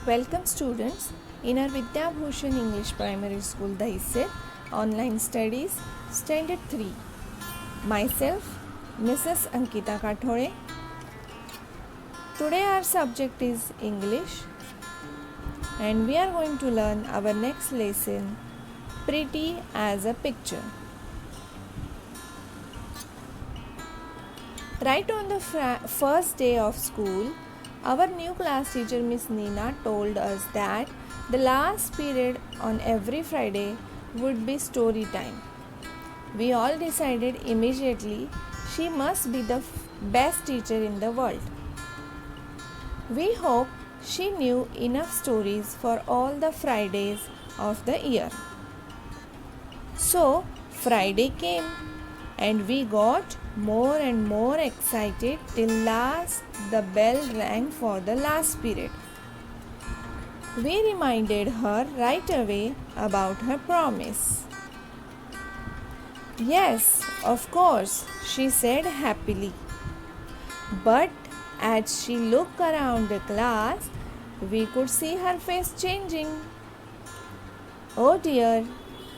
Welcome students in our Vidya Bhushan English Primary School Daisir Online Studies Standard 3. Myself Mrs. Ankita Kathore. Today our subject is English and we are going to learn our next lesson, Pretty as a Picture. Right on the first day of school, our new class teacher Miss Nina told us that the last period on every Friday would be story time. We all decided immediately she must be the best teacher in the world. We hope she knew enough stories for all the Fridays of the year. So Friday came and we got more and more excited till last the bell rang for the last period. We reminded her right away about her promise. Yes, of course, she said happily. But as she looked around the class, we could see her face changing. Oh dear,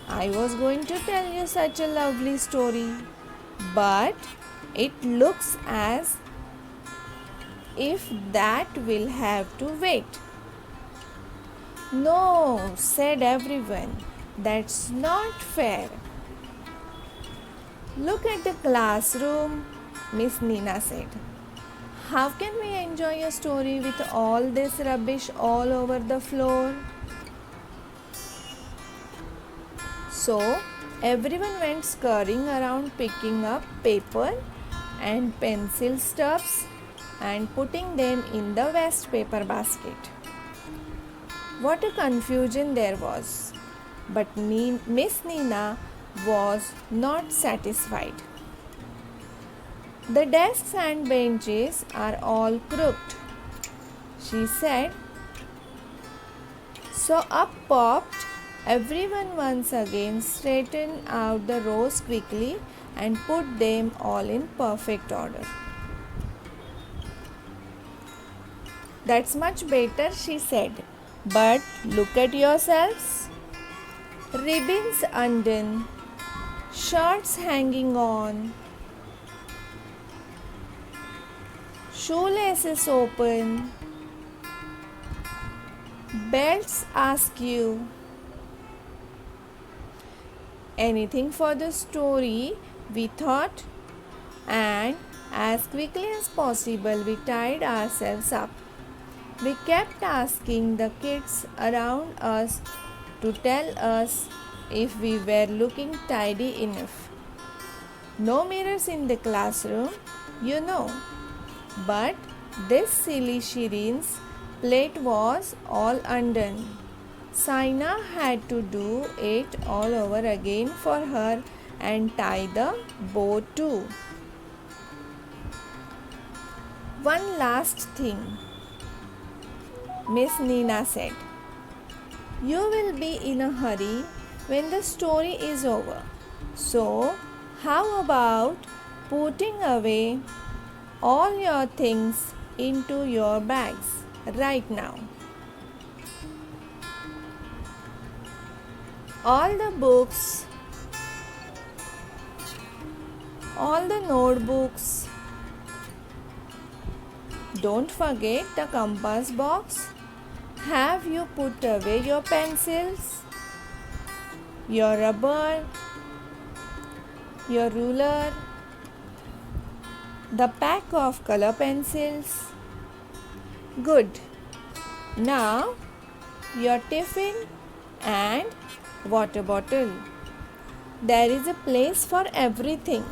I was going to tell you such a lovely story, but it looks as if that will have to wait. No, said everyone, that's not fair. Look at the classroom, Miss Nina said. How can we enjoy a story with all this rubbish all over the floor? So, everyone went scurrying around picking up paper and pencil stubs and putting them in the waste paper basket. What a confusion there was. But Miss Nina was not satisfied. The desks and benches are all crooked, she said. So up popped everyone once again, straightened out the rows quickly and put them all in perfect order. That's much better, she said. But look at yourselves. Ribbons undone, shirts hanging on, shoelaces open, belts askew. Anything for the story, we thought, and as quickly as possible we tied ourselves up. We kept asking the kids around us to tell us if we were looking tidy enough. No mirrors in the classroom, you know, but this silly Shireen's plate was all undone. Saina had to do it all over again for her and tie the bow too. One last thing, Miss Nina said. You will be in a hurry when the story is over. So, how about putting away all your things into your bags right now? All the books, all the notebooks. Don't forget the compass box. Have you put away your pencils, your rubber, your ruler, the pack of color pencils? Good. Now, your tiffin and water bottle. There is a place for everything,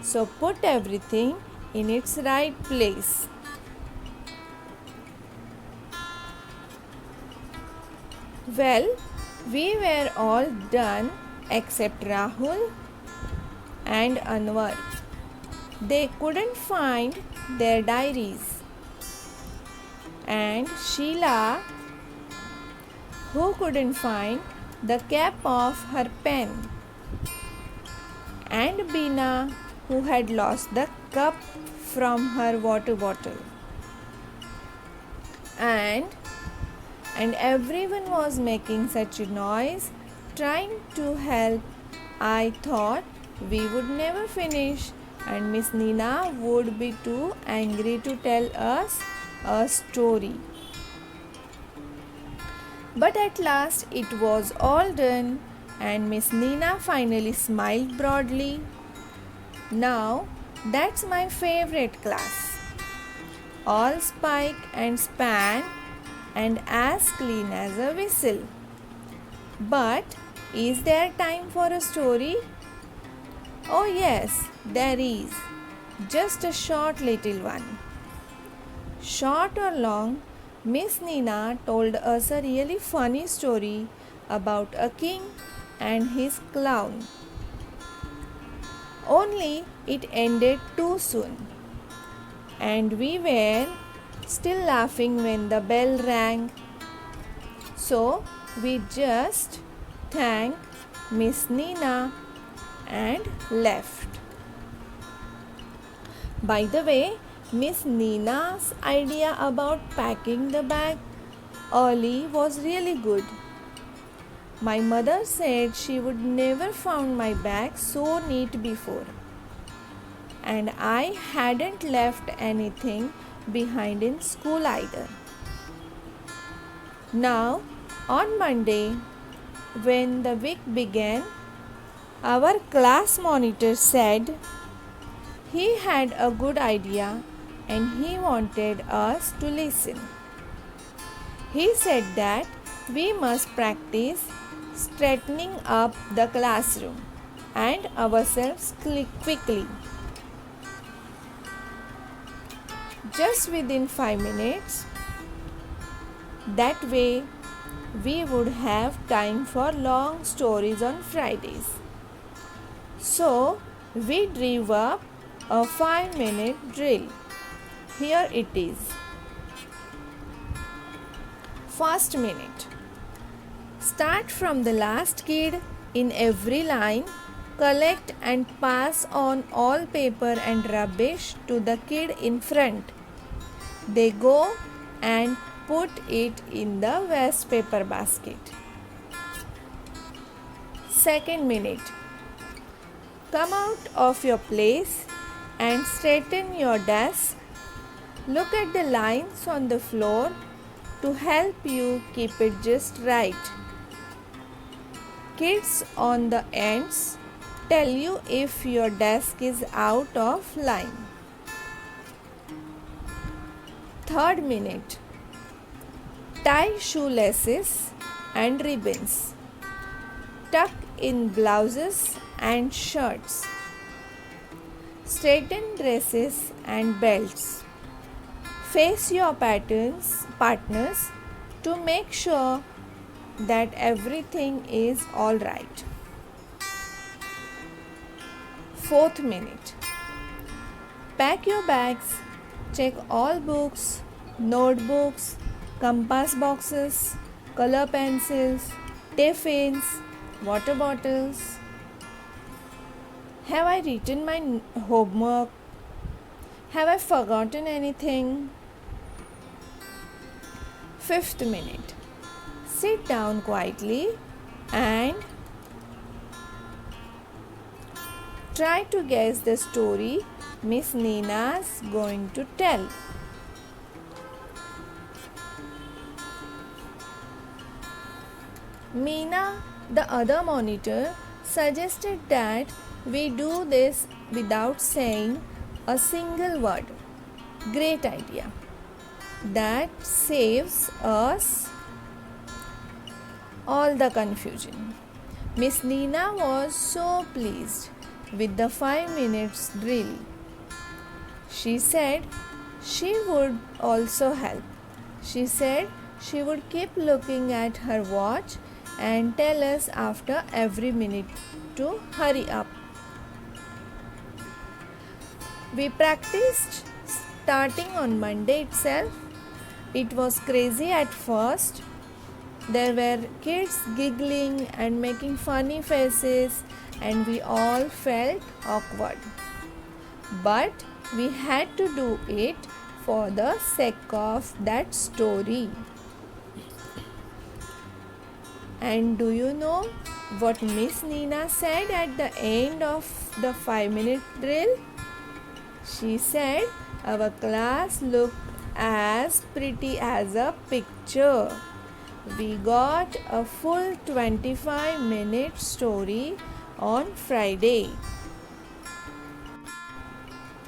so put everything in its right place. Well, we were all done except Rahul and Anwar. They couldn't find their diaries. And Sheila, who couldn't find the cap of her pen. And Beena, who had lost the cup from her water bottle. And and everyone was making such a noise trying to help. I thought we would never finish and Miss Nina would be too angry to tell us a story. But at last it was all done and Miss Nina finally smiled broadly. Now that's my favorite class. All spike and span and as clean as a whistle. But is there time for a story? Oh, yes, there is. Just a short little one. Short or long, Miss Nina told us a really funny story about a king and his clown. Only it ended too soon. And we were still laughing when the bell rang. So we just thanked Miss Nina and left. By the way, Miss Nina's idea about packing the bag early was really good. My mother said she would never found my bag so neat before. And I hadn't left anything behind in school either. Now, on Monday, when the week began, our class monitor said he had a good idea and he wanted us to listen. He said that we must practice straightening up the classroom and ourselves quickly. Just within 5 minutes. That way, we would have time for long stories on Fridays. So, we drew up a 5-minute drill. Here it is. First minute. Start from the last kid in every line. Collect and pass on all paper and rubbish to the kid in front. They go and put it in the waste paper basket. Second minute. Come out of your place and straighten your desk. Look at the lines on the floor to help you keep it just right. Kids on the ends tell you if your desk is out of line. Third minute. Tie shoelaces and ribbons. Tuck in blouses and shirts. Straighten dresses and belts. Face your partners to make sure that everything is all right. Fourth minute. Pack your bags. Check all books, notebooks, compass boxes, color pencils, tiffins, water bottles. Have I written my homework? Have I forgotten anything? Fifth minute. Sit down quietly and try to guess the story Miss Nina's going to tell. Meena, the other monitor, suggested that we do this without saying a single word. Great idea. That saves us all the confusion. Miss Nina was so pleased with the 5 minutes drill. She said she would also help. She said she would keep looking at her watch and tell us after every minute to hurry up. We practiced starting on Monday itself. It was crazy at first. There were kids giggling and making funny faces, and we all felt awkward. But we had to do it for the sake of that story. And do you know what Miss Nina said at the end of the 5-minute drill? She said, our class looked as pretty as a picture. We got a full 25-minute story on Friday.